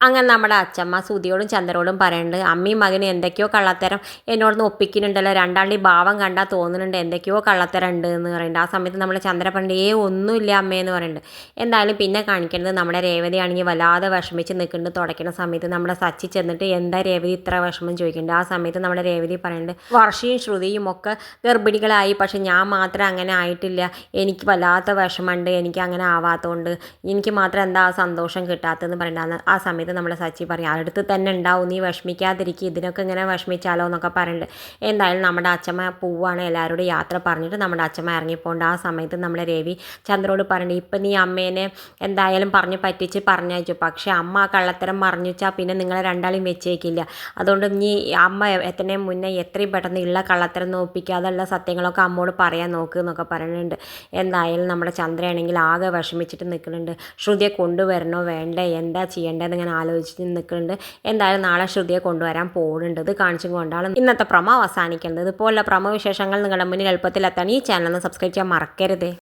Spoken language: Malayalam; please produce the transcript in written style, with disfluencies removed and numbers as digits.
അങ്ങനെ നമ്മുടെ അച്ചമ്മ സുധിയോടും ചന്ദ്രനോടും പറയുന്നുണ്ട്, അമ്മയും മകനും എന്തൊക്കെയോ കള്ളത്തരം എന്നോടൊന്ന് ഒപ്പിക്കുന്നുണ്ടല്ലോ, രണ്ടാളുടെ ഭാവം കണ്ടാൽ തോന്നുന്നുണ്ട് എന്തൊക്കെയോ കള്ളത്തരം ഉണ്ട് എന്ന് പറയുന്നുണ്ട്. ആ സമയത്ത് നമ്മുടെ ചന്ദ്ര പറയുന്നുണ്ട്, ഒന്നുമില്ല അമ്മയെന്ന് പറയുന്നുണ്ട്. എന്തായാലും പിന്നെ കാണിക്കുന്നത് നമ്മുടെ രേവതി ആണെങ്കിൽ വല്ലാതെ വിഷമിച്ച് നിൽക്കുന്നുണ്ട്. തുടയ്ക്കുന്ന സമയത്ത് നമ്മുടെ സച്ചി ചെന്നിട്ട് എന്താ രേവതി ഇത്ര വിഷമം ചോദിക്കുന്നുണ്ട്. ആ സമയത്ത് നമ്മുടെ രേവതി പറയുന്നുണ്ട്, വർഷയും ശ്രുതിയും ഒക്കെ ഗർഭിണികളായി, പക്ഷെ ഞാൻ മാത്രം അങ്ങനെ ആയിട്ടില്ല, എനിക്ക് വല്ലാത്ത വിഷമമുണ്ട്, എനിക്ക് അങ്ങനെ ആവാത്തതുകൊണ്ട് എനിക്ക് മാത്രം എന്താ സന്തോഷം കിട്ടാത്തതെന്ന് പറയുന്നത്. ആ സമയത്ത് നമ്മുടെ സച്ചി പറയും, അടുത്ത് തന്നെ ഉണ്ടാവും, നീ വിഷമിക്കാതിരിക്കുക, ഇതിനൊക്കെ ഇങ്ങനെ വിഷമിച്ചാലോ എന്നൊക്കെ പറയുന്നുണ്ട്. എന്തായാലും നമ്മുടെ അച്ഛമ്മ പോവാണ്, എല്ലാവരോടും യാത്ര പറഞ്ഞിട്ട് നമ്മുടെ അച്ഛമ്മ ഇറങ്ങിപ്പോണ്ട്. ആ സമയത്ത് നമ്മുടെ രവി ചന്ദ്രനോട് പറയുന്നുണ്ട്, ഇപ്പം നീ അമ്മേനെ എന്തായാലും പറഞ്ഞ് പറ്റിച്ച് പറഞ്ഞയച്ചു, പക്ഷേ അമ്മ ആ കള്ളത്തരം മറിഞ്ഞു വെച്ചാൽ പിന്നെ നിങ്ങളെ രണ്ടാളെയും വെച്ചേക്കില്ല, അതുകൊണ്ട് നീ അമ്മ എത്രയും മുന്നേ എത്രയും പെട്ടെന്ന് ഉള്ള കള്ളത്തരം നോപ്പിക്കാതെ ഉള്ള സത്യങ്ങളൊക്കെ അമ്മോട് പറയാൻ നോക്ക് എന്നൊക്കെ പറയുന്നുണ്ട്. എന്തായാലും നമ്മുടെ ചന്ദ്രയാണെങ്കിൽ ആകെ വിഷമിച്ചിട്ട് നിൽക്കുന്നുണ്ട്. ശ്രുതിയെ കൊണ്ടുവരണോ വേണ്ടേ, എന്താ ചെയ്യേണ്ടതെന്ന് ഇങ്ങനെ ആലോചിച്ച് നിൽക്കുന്നുണ്ട്. എന്തായാലും നാളെ ശ്രുതിയെ കൊണ്ടുവരാൻ പോകുന്നുണ്ട്. ഇത് കാണിച്ചും കൊണ്ടാണ് ഇന്നത്തെ പ്രമോ അവസാനിക്കുന്നത്. ഇതുപോലുള്ള പ്രമോ വിശേഷങ്ങൾ നിങ്ങളുടെ മുന്നിൽ എളുപ്പത്തിലെത്താൻ ഈ ചാനൽ ഒന്ന് സബ്സ്ക്രൈബ് ചെയ്യാൻ മറക്കരുത്.